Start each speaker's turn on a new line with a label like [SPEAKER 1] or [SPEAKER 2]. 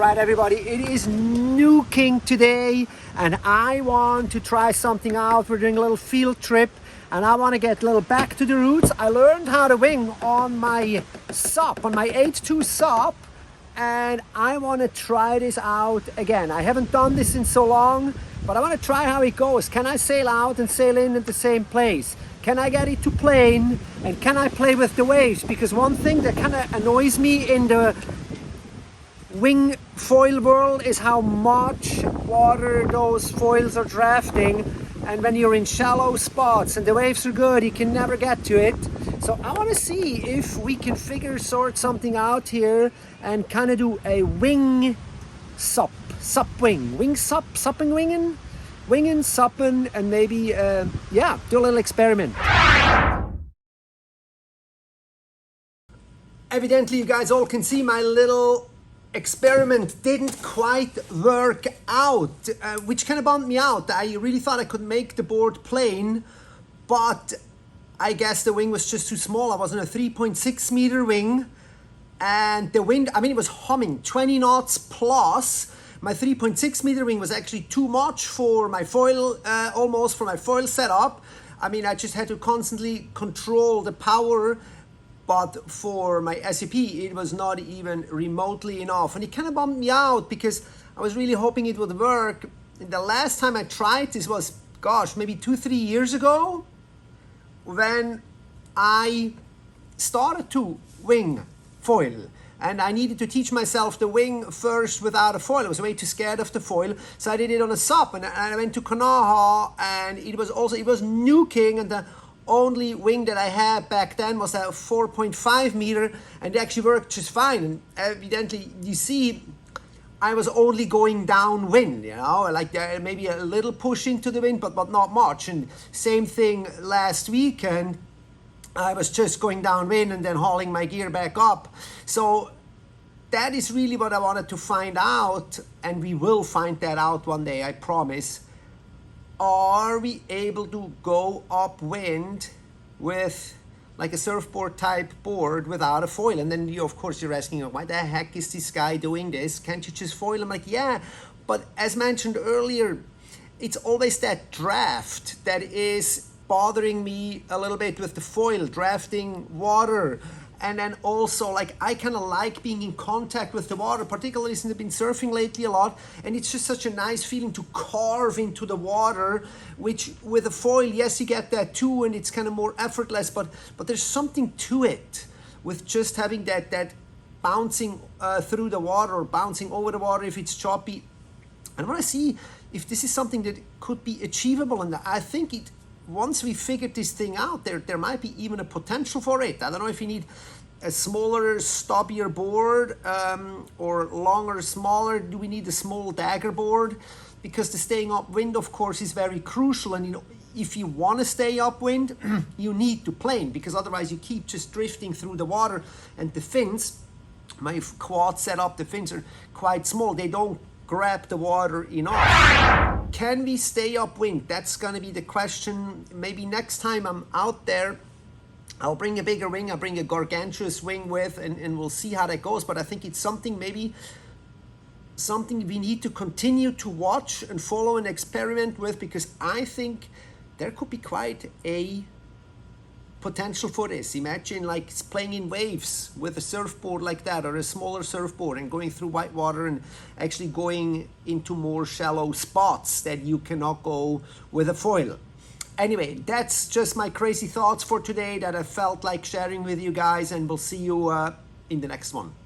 [SPEAKER 1] Right, everybody, it is nuking today and I want to try something out. We're doing a little field trip and I want to get a little back to the roots. I learned how to wing on my SUP, on my 8.2 SUP, and I want to try this out again. I haven't done this in so long, but I want to try how it goes. Can I sail out and sail in at the same place? Can I get it to plane? And can I play with the waves? Because one thing that kind of annoys me in the wing foil world is how much water those foils are drafting, and when you're in shallow spots and the waves are good, you can never get to it. So I want to see if we can sort something out here and kind of do a wing sup wing sup supping winging supping, and maybe yeah, do a little experiment. Evidently you guys all can see my little experiment didn't quite work out, which kind of bummed me out. I really thought I could make the board plane, but I guess the wing was just too small. I was on a 3.6 meter wing and the wind, I mean, it was humming 20 knots plus. My 3.6 meter wing was actually too much for my foil, almost for my foil setup. I mean, I just had to constantly control the power, but for my SUP, it was not even remotely enough. And it kind of bummed me out because I was really hoping it would work. And the last time I tried this was, gosh, maybe 2-3 years ago, when I started to wing foil. And I needed to teach myself the wing first without a foil. I was way too scared of the foil. So I did it on a SUP, and I went to Kanaha, and it was nuking, and the only wing that I had back then was a 4.5 meter, and it actually worked just fine. And evidently, you see, I was only going downwind, you know, like maybe a little push into the wind, but not much. And same thing last weekend, I was just going downwind and then hauling my gear back up. So that is really what I wanted to find out, and we will find that out one day, I promise. Are we able to go upwind with like a surfboard type board without a foil? And then you, of course, you're asking, why the heck is this guy doing this? Can't you just foil? I'm like, yeah, but as mentioned earlier, it's always that draft that is bothering me a little bit with the foil, drafting water. And then also, like, I kind of like being in contact with the water, particularly since I've been surfing lately a lot. And it's just such a nice feeling to carve into the water, which with a foil, yes, you get that too, and it's kind of more effortless, but there's something to it with just having that bouncing through the water or bouncing over the water if it's choppy. I want to see if this is something that could be achievable, and I think it, once we figured this thing out, there might be even a potential for it. I don't know if you need a smaller, stubbier board or longer, smaller. Do we need a small dagger board? Because the staying upwind, of course, is very crucial. And you know, if you want to stay upwind, you need to plane, because otherwise you keep just drifting through the water. And the fins, my quad setup, the fins are quite small. They don't grab the water enough. Can we stay upwind? That's going to be the question. Maybe next time I'm out there, I'll bring a bigger wing. I'll bring a gargantuous wing with, and we'll see how that goes. But I think it's something, maybe something we need to continue to watch and follow and experiment with, because I think there could be quite a potential for this. Imagine like playing in waves with a surfboard like that, or a smaller surfboard, and going through white water and actually going into more shallow spots that you cannot go with a foil. Anyway, that's just my crazy thoughts for today that I felt like sharing with you guys, and we'll see you in the next one.